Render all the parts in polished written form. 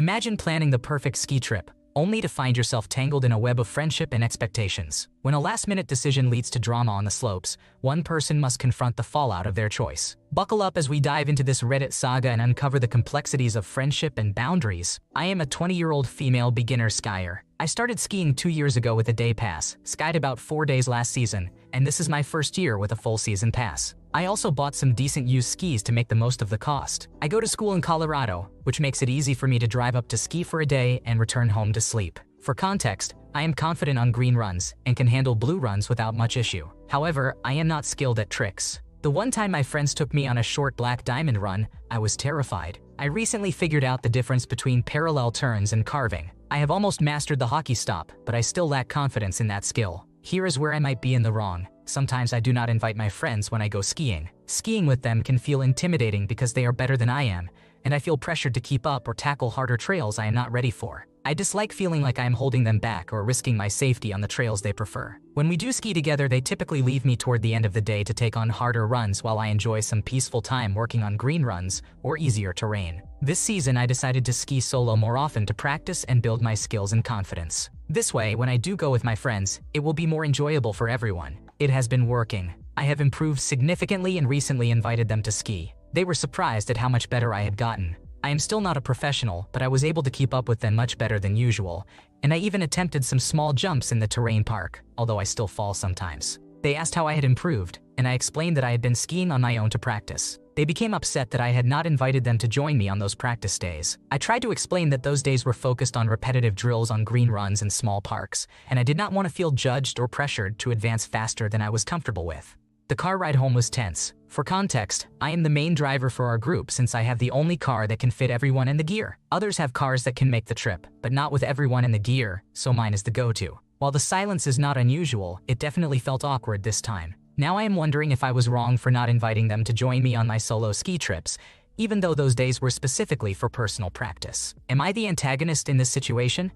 Imagine planning the perfect ski trip, only to find yourself tangled in a web of friendship and expectations. When a last-minute decision leads to drama on the slopes, one person must confront the fallout of their choice. Buckle up as we dive into this Reddit saga and uncover the complexities of friendship and boundaries. I am a 20-year-old female beginner skier. I started skiing 2 years ago with a day pass, skied about 4 days last season, and this is my first year with a full season pass. I also bought some decent used skis to make the most of the cost. I go to school in Colorado, which makes it easy for me to drive up to ski for a day and return home to sleep. For context, I am confident on green runs and can handle blue runs without much issue. However, I am not skilled at tricks. The one time my friends took me on a short black diamond run, I was terrified. I recently figured out the difference between parallel turns and carving. I have almost mastered the hockey stop, but I still lack confidence in that skill. Here is where I might be in the wrong. Sometimes I do not invite my friends when I go skiing. Skiing with them can feel intimidating because they are better than I am, and I feel pressured to keep up or tackle harder trails I am not ready for. I dislike feeling like I am holding them back or risking my safety on the trails they prefer. When we do ski together, they typically leave me toward the end of the day to take on harder runs while I enjoy some peaceful time working on green runs or easier terrain. This season, I decided to ski solo more often to practice and build my skills and confidence. This way, when I do go with my friends, it will be more enjoyable for everyone. It has been working. I have improved significantly and recently invited them to ski. They were surprised at how much better I had gotten. I am still not a professional, but I was able to keep up with them much better than usual, and I even attempted some small jumps in the terrain park, although I still fall sometimes. They asked how I had improved, and I explained that I had been skiing on my own to practice. They became upset that I had not invited them to join me on those practice days. I tried to explain that those days were focused on repetitive drills on green runs in small parks, and I did not want to feel judged or pressured to advance faster than I was comfortable with. The car ride home was tense. For context, I am the main driver for our group since I have the only car that can fit everyone in the gear. Others have cars that can make the trip, but not with everyone in the gear, so mine is the go-to. While the silence is not unusual, it definitely felt awkward this time. Now I am wondering if I was wrong for not inviting them to join me on my solo ski trips, even though those days were specifically for personal practice. Am I the antagonist in this situation?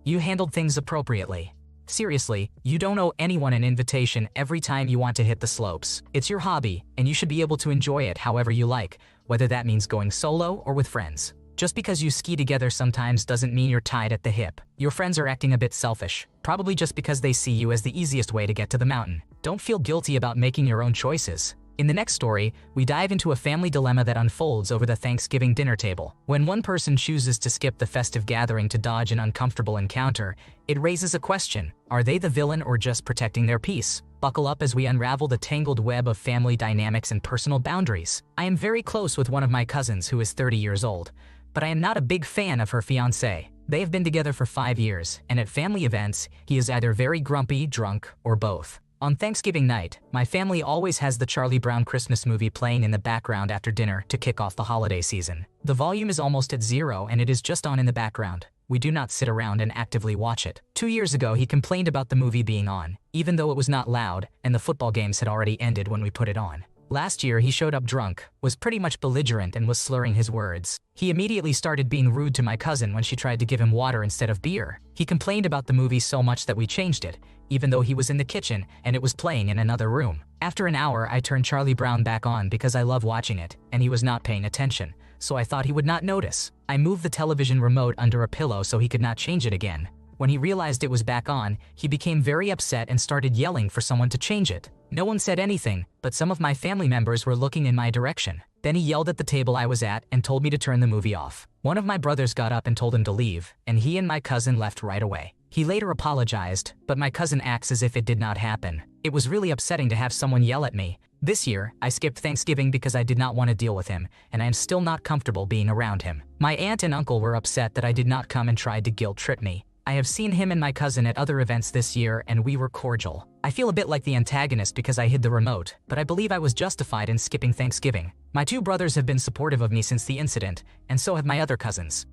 You handled things appropriately. Seriously, you don't owe anyone an invitation every time you want to hit the slopes. It's your hobby, and you should be able to enjoy it however you like, whether that means going solo or with friends. Just because you ski together sometimes doesn't mean you're tied at the hip. Your friends are acting a bit selfish, probably just because they see you as the easiest way to get to the mountain. Don't feel guilty about making your own choices. In the next story, we dive into a family dilemma that unfolds over the Thanksgiving dinner table. When one person chooses to skip the festive gathering to dodge an uncomfortable encounter, it raises a question: are they the villain or just protecting their peace? Buckle up as we unravel the tangled web of family dynamics and personal boundaries. I am very close with one of my cousins who is 30 years old, but I am not a big fan of her fiancé. They have been together for 5 years, and at family events, he is either very grumpy, drunk, or both. On Thanksgiving night, my family always has the Charlie Brown Christmas movie playing in the background after dinner to kick off the holiday season. The volume is almost at zero and it is just on in the background. We do not sit around and actively watch it. 2 years ago, he complained about the movie being on, even though it was not loud and the football games had already ended when we put it on. Last year, he showed up drunk, was pretty much belligerent and was slurring his words. He immediately started being rude to my cousin when she tried to give him water instead of beer. He complained about the movie so much that we changed it, even though he was in the kitchen and it was playing in another room. After an hour, I turned Charlie Brown back on because I love watching it, and he was not paying attention, so I thought he would not notice. I moved the television remote under a pillow so he could not change it again. When he realized it was back on, he became very upset and started yelling for someone to change it. No one said anything, but some of my family members were looking in my direction. Then he yelled at the table I was at and told me to turn the movie off. One of my brothers got up and told him to leave, and he and my cousin left right away. He later apologized, but my cousin acts as if it did not happen. It was really upsetting to have someone yell at me. This year, I skipped Thanksgiving because I did not want to deal with him, and I am still not comfortable being around him. My aunt and uncle were upset that I did not come and tried to guilt trip me. I have seen him and my cousin at other events this year, and we were cordial. I feel a bit like the antagonist because I hid the remote, but I believe I was justified in skipping Thanksgiving. My 2 brothers have been supportive of me since the incident, and so have my other cousins.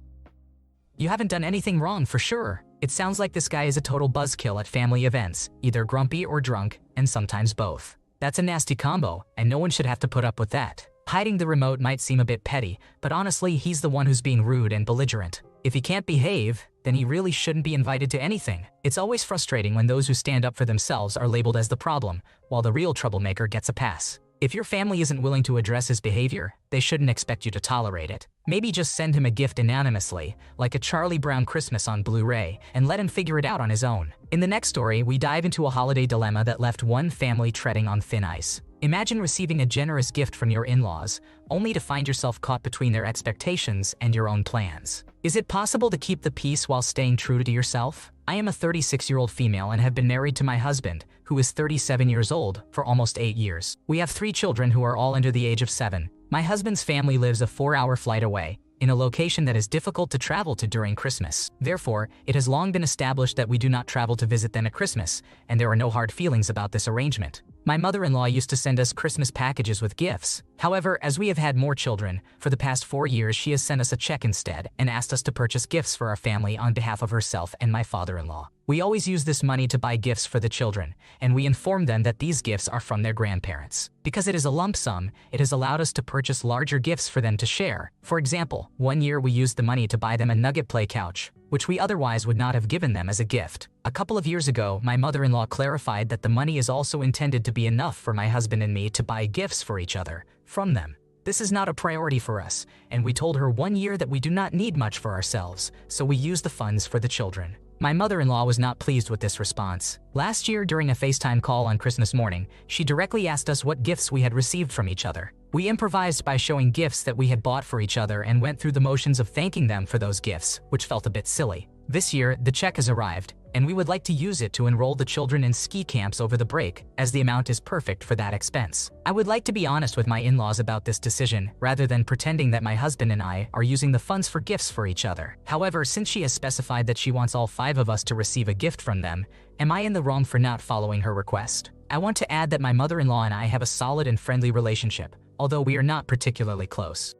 You haven't done anything wrong for sure. It sounds like this guy is a total buzzkill at family events, either grumpy or drunk, and sometimes both. That's a nasty combo, and no one should have to put up with that. Hiding the remote might seem a bit petty, but honestly, he's the one who's being rude and belligerent. If he can't behave, then he really shouldn't be invited to anything. It's always frustrating when those who stand up for themselves are labeled as the problem, while the real troublemaker gets a pass. If your family isn't willing to address his behavior, they shouldn't expect you to tolerate it. Maybe just send him a gift anonymously, like a Charlie Brown Christmas on Blu-ray, and let him figure it out on his own. In the next story, we dive into a holiday dilemma that left one family treading on thin ice. Imagine receiving a generous gift from your in-laws, only to find yourself caught between their expectations and your own plans. Is it possible to keep the peace while staying true to yourself? I am a 36-year-old female and have been married to my husband, who is 37 years old, for almost 8 years. We have 3 children who are all under the age of 7. My husband's family lives a 4-hour flight away, in a location that is difficult to travel to during Christmas. Therefore, it has long been established that we do not travel to visit them at Christmas, and there are no hard feelings about this arrangement. My mother-in-law used to send us Christmas packages with gifts. However, as we have had more children, for the past 4 years she has sent us a check instead and asked us to purchase gifts for our family on behalf of herself and my father-in-law. We always use this money to buy gifts for the children, and we inform them that these gifts are from their grandparents. Because it is a lump sum, it has allowed us to purchase larger gifts for them to share. For example, one year we used the money to buy them a nugget play couch, which we otherwise would not have given them as a gift. A couple of years ago, my mother-in-law clarified that the money is also intended to be enough for my husband and me to buy gifts for each other from them. This is not a priority for us, and we told her 1 year that we do not need much for ourselves, so we use the funds for the children. My mother-in-law was not pleased with this response. Last year, during a FaceTime call on Christmas morning, she directly asked us what gifts we had received from each other. We improvised by showing gifts that we had bought for each other and went through the motions of thanking them for those gifts, which felt a bit silly. This year, the check has arrived, and we would like to use it to enroll the children in ski camps over the break, as the amount is perfect for that expense. I would like to be honest with my in-laws about this decision, rather than pretending that my husband and I are using the funds for gifts for each other. However, since she has specified that she wants all 5 of us to receive a gift from them, am I in the wrong for not following her request? I want to add that my mother-in-law and I have a solid and friendly relationship, although we are not particularly close.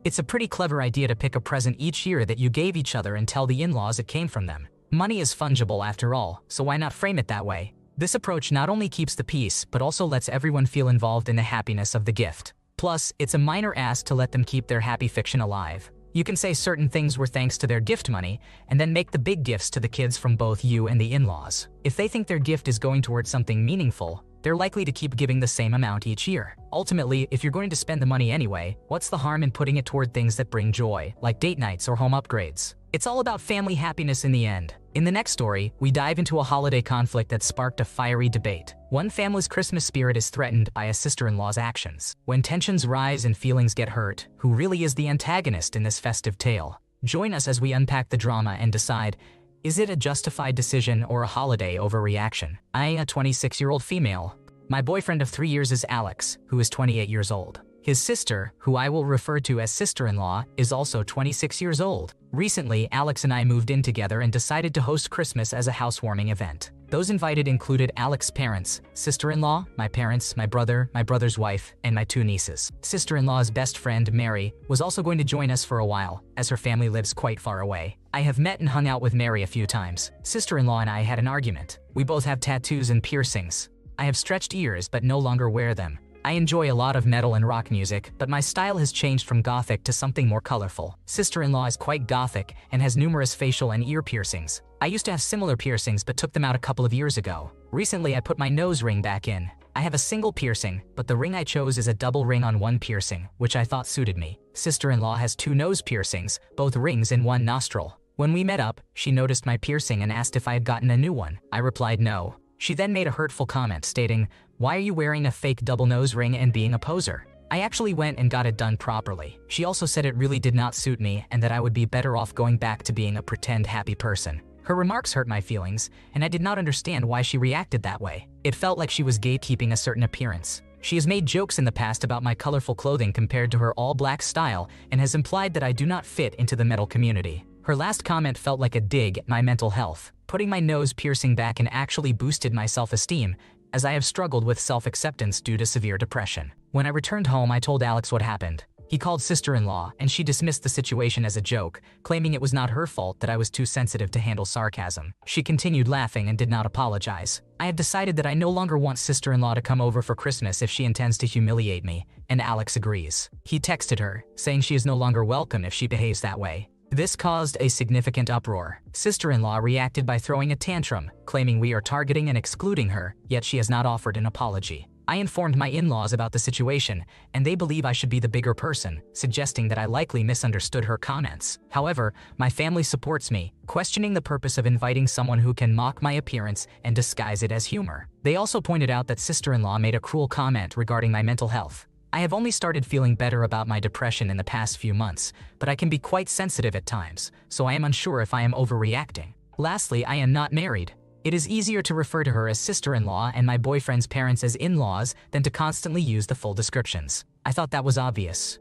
It's a pretty clever idea to pick a present each year that you gave each other and tell the in-laws it came from them. Money is fungible after all, so why not frame it that way? This approach not only keeps the peace, but also lets everyone feel involved in the happiness of the gift. Plus, it's a minor ask to let them keep their happy fiction alive. You can say certain things were thanks to their gift money, and then make the big gifts to the kids from both you and the in-laws. If they think their gift is going towards something meaningful, they're likely to keep giving the same amount each year. Ultimately, if you're going to spend the money anyway, what's the harm in putting it toward things that bring joy, like date nights or home upgrades? It's all about family happiness in the end. In the next story, we dive into a holiday conflict that sparked a fiery debate. One family's Christmas spirit is threatened by a sister-in-law's actions. When tensions rise and feelings get hurt, who really is the antagonist in this festive tale? Join us as we unpack the drama and decide, is it a justified decision or a holiday overreaction? I am a 26-year-old female. My boyfriend of 3 years is Alex, who is 28 years old. His sister, who I will refer to as sister-in-law, is also 26 years old. Recently, Alex and I moved in together and decided to host Christmas as a housewarming event. Those invited included Alex's parents, sister-in-law, my parents, my brother's wife, and my 2 nieces. Sister-in-law's best friend, Mary, was also going to join us for a while, as her family lives quite far away. I have met and hung out with Mary a few times. Sister-in-law and I had an argument. We both have tattoos and piercings. I have stretched ears but no longer wear them. I enjoy a lot of metal and rock music, but my style has changed from gothic to something more colorful. Sister-in-law is quite gothic and has numerous facial and ear piercings. I used to have similar piercings but took them out a couple of years ago. Recently, I put my nose ring back in. I have a single piercing, but the ring I chose is a double ring on one piercing, which I thought suited me. Sister-in-law has 2 nose piercings, both rings in one nostril. When we met up, she noticed my piercing and asked if I had gotten a new one. I replied no. She then made a hurtful comment stating, "Why are you wearing a fake double nose ring and being a poser?" I actually went and got it done properly. She also said it really did not suit me and that I would be better off going back to being a pretend happy person. Her remarks hurt my feelings, and I did not understand why she reacted that way. It felt like she was gatekeeping a certain appearance. She has made jokes in the past about my colorful clothing compared to her all-black style and has implied that I do not fit into the metal community. Her last comment felt like a dig at my mental health. Putting my nose piercing back and actually boosted my self-esteem, as I have struggled with self-acceptance due to severe depression. When I returned home, I told Alex what happened. He called sister-in-law, and she dismissed the situation as a joke, claiming it was not her fault that I was too sensitive to handle sarcasm. She continued laughing and did not apologize. I have decided that I no longer want sister-in-law to come over for Christmas if she intends to humiliate me, and Alex agrees. He texted her, saying she is no longer welcome if she behaves that way. This caused a significant uproar. Sister-in-law reacted by throwing a tantrum, claiming we are targeting and excluding her, yet she has not offered an apology. I informed my in-laws about the situation, and they believe I should be the bigger person, suggesting that I likely misunderstood her comments. However, my family supports me, questioning the purpose of inviting someone who can mock my appearance and disguise it as humor. They also pointed out that sister-in-law made a cruel comment regarding my mental health. I have only started feeling better about my depression in the past few months, but I can be quite sensitive at times, so I am unsure if I am overreacting. Lastly, I am not married. It is easier to refer to her as sister-in-law and my boyfriend's parents as in-laws than to constantly use the full descriptions. I thought that was obvious.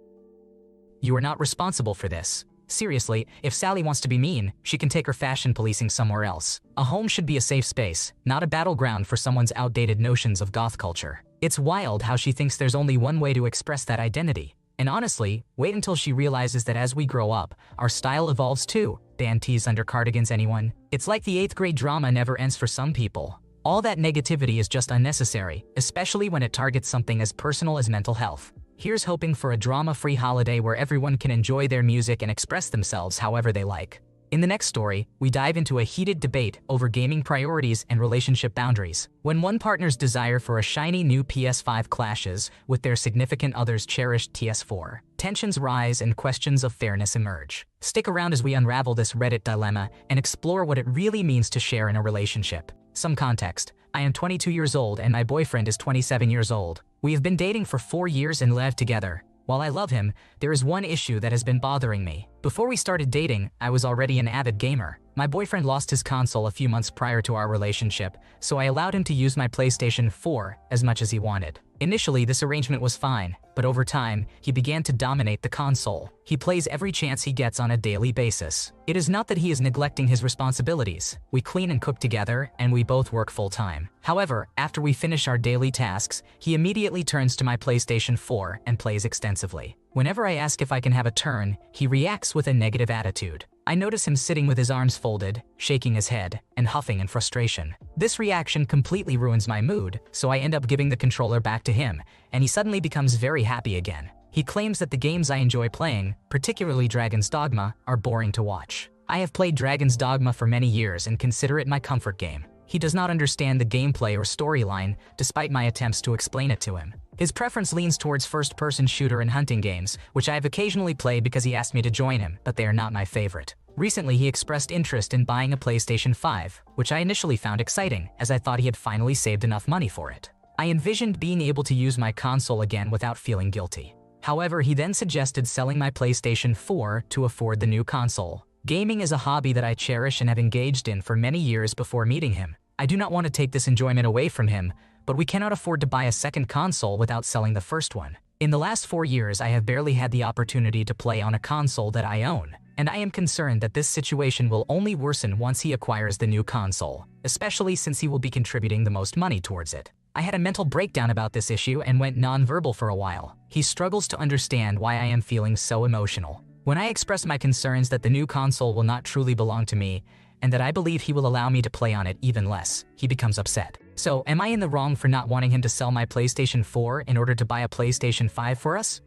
You are not responsible for this. Seriously, if Sally wants to be mean, she can take her fashion policing somewhere else. A home should be a safe space, not a battleground for someone's outdated notions of goth culture. It's wild how she thinks there's only one way to express that identity. And honestly, wait until she realizes that as we grow up, our style evolves too. Band tees under cardigans, anyone? It's like the 8th grade drama never ends for some people. All that negativity is just unnecessary, especially when it targets something as personal as mental health. Here's hoping for a drama-free holiday where everyone can enjoy their music and express themselves however they like. In the next story, we dive into a heated debate over gaming priorities and relationship boundaries. When one partner's desire for a shiny new PS5 clashes with their significant other's cherished PS4, tensions rise and questions of fairness emerge. Stick around as we unravel this Reddit dilemma and explore what it really means to share in a relationship. Some context. I am 22 years old and my boyfriend is 27 years old. We have been dating for 4 years and lived together. While I love him, there is one issue that has been bothering me. Before we started dating, I was already an avid gamer. My boyfriend lost his console a few months prior to our relationship, so I allowed him to use my PlayStation 4 as much as he wanted. Initially, this arrangement was fine, but over time, he began to dominate the console. He plays every chance he gets on a daily basis. It is not that he is neglecting his responsibilities. We clean and cook together, and we both work full-time. However, after we finish our daily tasks, he immediately turns to my PlayStation 4 and plays extensively. Whenever I ask if I can have a turn, he reacts with a negative attitude. I notice him sitting with his arms folded, shaking his head, and huffing in frustration. This reaction completely ruins my mood, so I end up giving the controller back to him, and he suddenly becomes very happy again. He claims that the games I enjoy playing, particularly Dragon's Dogma, are boring to watch. I have played Dragon's Dogma for many years and consider it my comfort game. He does not understand the gameplay or storyline, despite my attempts to explain it to him. His preference leans towards first-person shooter and hunting games, which I have occasionally played because he asked me to join him, but they are not my favorite. Recently, he expressed interest in buying a PlayStation 5, which I initially found exciting, as I thought he had finally saved enough money for it. I envisioned being able to use my console again without feeling guilty. However, he then suggested selling my PlayStation 4 to afford the new console. Gaming is a hobby that I cherish and have engaged in for many years before meeting him. I do not want to take this enjoyment away from him, but we cannot afford to buy a second console without selling the first one. In the last 4 years, I have barely had the opportunity to play on a console that I own, and I am concerned that this situation will only worsen once he acquires the new console, especially since he will be contributing the most money towards it. I had a mental breakdown about this issue and went non-verbal for a while. He struggles to understand why I am feeling so emotional. When I express my concerns that the new console will not truly belong to me, and that I believe he will allow me to play on it even less, he becomes upset. So, am I in the wrong for not wanting him to sell my PlayStation 4 in order to buy a PlayStation 5 for us?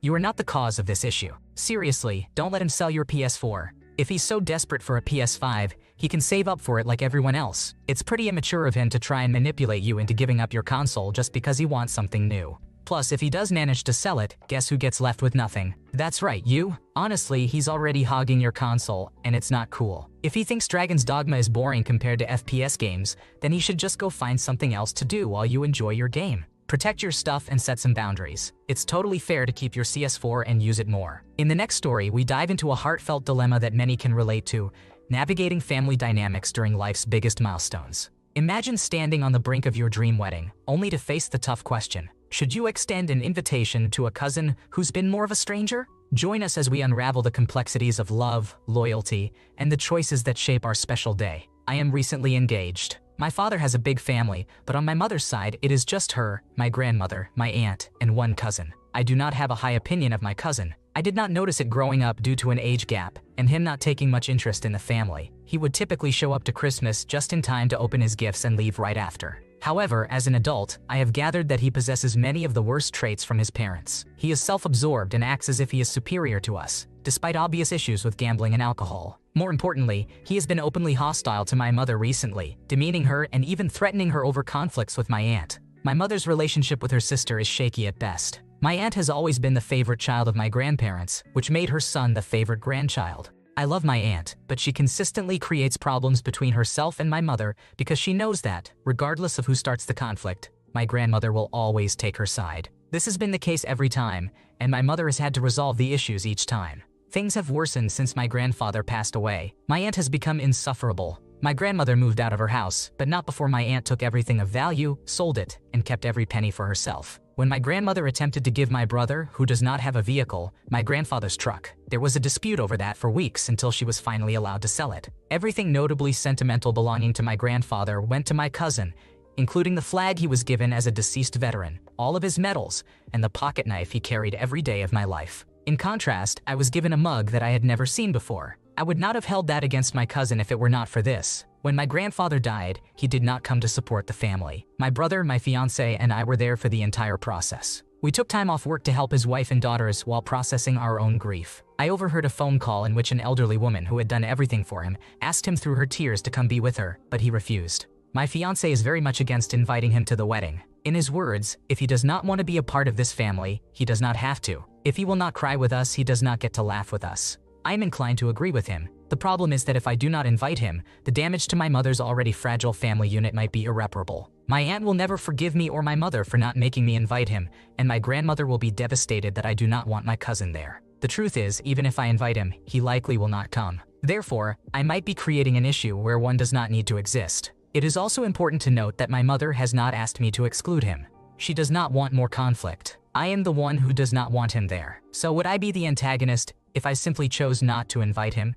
You are not the cause of this issue. Seriously, don't let him sell your PS4. If he's so desperate for a PS5, he can save up for it like everyone else. It's pretty immature of him to try and manipulate you into giving up your console just because he wants something new. Plus, if he does manage to sell it, guess who gets left with nothing? That's right, you. Honestly, he's already hogging your console, and it's not cool. If he thinks Dragon's Dogma is boring compared to FPS games, then he should just go find something else to do while you enjoy your game. Protect your stuff and set some boundaries. It's totally fair to keep your CS4 and use it more. In the next story, we dive into a heartfelt dilemma that many can relate to: navigating family dynamics during life's biggest milestones. Imagine standing on the brink of your dream wedding, only to face the tough question: should you extend an invitation to a cousin who's been more of a stranger? Join us as we unravel the complexities of love, loyalty, and the choices that shape our special day. I am recently engaged. My father has a big family, but on my mother's side, it is just her, my grandmother, my aunt, and one cousin. I do not have a high opinion of my cousin. I did not notice it growing up due to an age gap, and him not taking much interest in the family. He would typically show up to Christmas just in time to open his gifts and leave right after. However, as an adult, I have gathered that he possesses many of the worst traits from his parents. He is self-absorbed and acts as if he is superior to us, despite obvious issues with gambling and alcohol. More importantly, he has been openly hostile to my mother recently, demeaning her and even threatening her over conflicts with my aunt. My mother's relationship with her sister is shaky at best. My aunt has always been the favorite child of my grandparents, which made her son the favorite grandchild. I love my aunt, but she consistently creates problems between herself and my mother because she knows that, regardless of who starts the conflict, my grandmother will always take her side. This has been the case every time, and my mother has had to resolve the issues each time. Things have worsened since my grandfather passed away. My aunt has become insufferable. My grandmother moved out of her house, but not before my aunt took everything of value, sold it, and kept every penny for herself. When my grandmother attempted to give my brother, who does not have a vehicle, my grandfather's truck, there was a dispute over that for weeks until she was finally allowed to sell it. Everything notably sentimental belonging to my grandfather went to my cousin, including the flag he was given as a deceased veteran, all of his medals, and the pocket knife he carried every day of my life. In contrast, I was given a mug that I had never seen before. I would not have held that against my cousin if it were not for this. When my grandfather died, he did not come to support the family. My brother, my fiancé, and I were there for the entire process. We took time off work to help his wife and daughters while processing our own grief. I overheard a phone call in which an elderly woman who had done everything for him asked him through her tears to come be with her, but he refused. My fiancé is very much against inviting him to the wedding. In his words, if he does not want to be a part of this family, he does not have to. If he will not cry with us, he does not get to laugh with us. I am inclined to agree with him. The problem is that if I do not invite him, the damage to my mother's already fragile family unit might be irreparable. My aunt will never forgive me or my mother for not making me invite him, and my grandmother will be devastated that I do not want my cousin there. The truth is, even if I invite him, he likely will not come. Therefore, I might be creating an issue where one does not need to exist. It is also important to note that my mother has not asked me to exclude him. She does not want more conflict. I am the one who does not want him there. So would I be the antagonist if I simply chose not to invite him?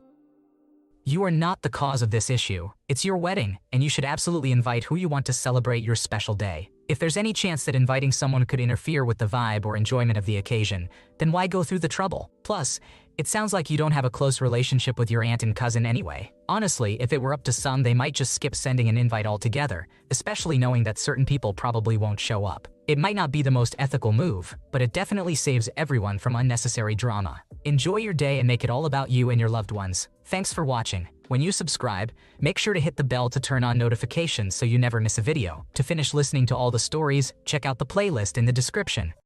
You are not the cause of this issue. It's your wedding, and you should absolutely invite who you want to celebrate your special day. If there's any chance that inviting someone could interfere with the vibe or enjoyment of the occasion, then why go through the trouble? Plus, it sounds like you don't have a close relationship with your aunt and cousin anyway. Honestly, if it were up to some, they might just skip sending an invite altogether, especially knowing that certain people probably won't show up. It might not be the most ethical move, but it definitely saves everyone from unnecessary drama. Enjoy your day and make it all about you and your loved ones. Thanks for watching. When you subscribe, make sure to hit the bell to turn on notifications so you never miss a video. To finish listening to all the stories, check out the playlist in the description.